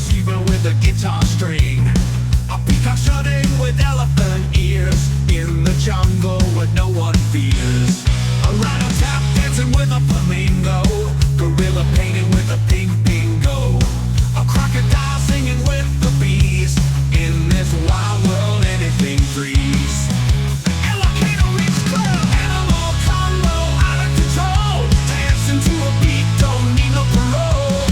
receiver with a guitar string. A peacock strutting with elephant ears. In the jungle where no one fears. A rhino tap dancing with a flamingo. Gorilla painting with a pink bingo. A crocodile singing with the bees. In this wild world anything frees. Ilocano Mix Club. Animal combo out of control. Dancing to a beat, don't need no parole.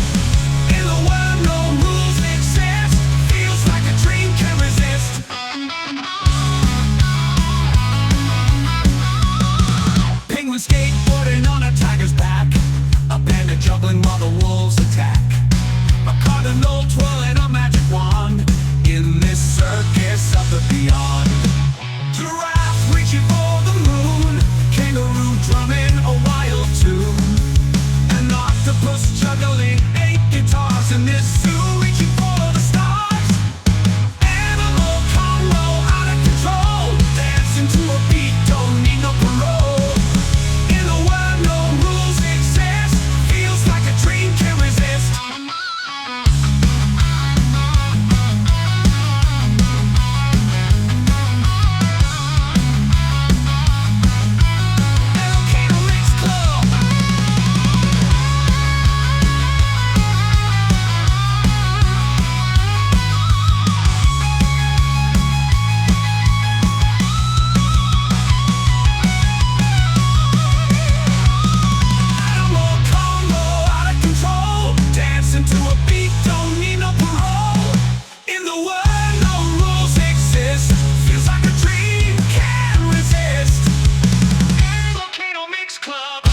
In the world no rules exist. Feels like a dream can't resist. Penguin skateboarding on a tiger's back. A panda juggling while the wolves attack. A cardinal twirling a magic wand. In this circus of the beyond. Giraffe reaching for the moon. Kangaroo drumming a wild tune. An octopus juggling 8 guitars. In this zoo reaching for the stars. Animal combo out of control. Dancing to a beat, don't need no parole. In the world no rules exist. Feels like a dream can't resist. Ilocano Mix Club. Animal combo out of control. Dancing to a beat, don't need no parole. In the world no rules exist. Feels like a dream can't resist. Ilocano Mix Club.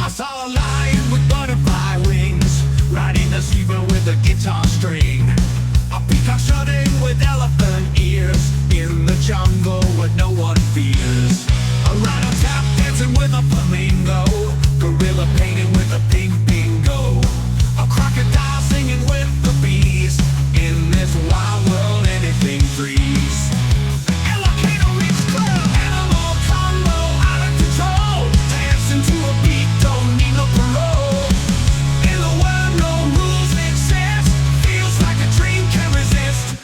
I saw a lion with butterfly wings, riding the zebra with a guitar string. A peacock strutting with elephant ears. In the jungle where no one fears. A rhino tap dancing with a flamingo. Gorilla painting with a pink bingo. A crocodile singing with the bees. In this wild world anything frees. Ilocano Mix Club. Animal combo out of control. Dancing to a beat, don't need no parole. In the world no rules exist. Feels like a dream can't resist.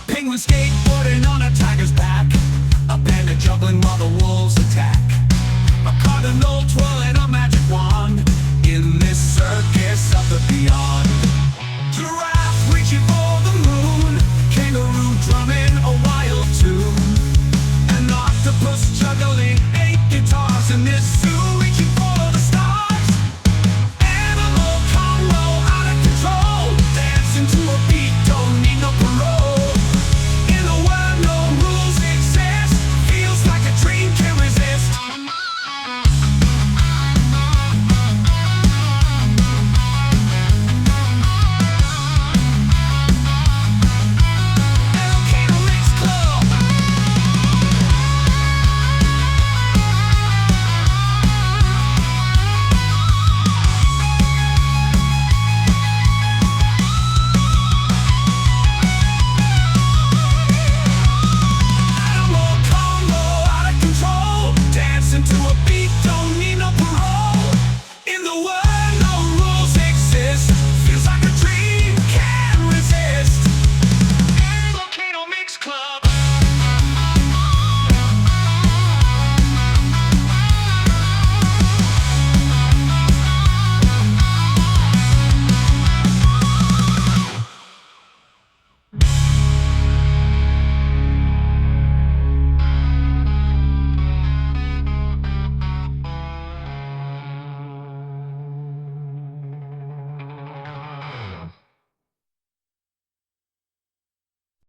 Penguin skateboarding on a tiger's back. A panda juggling while the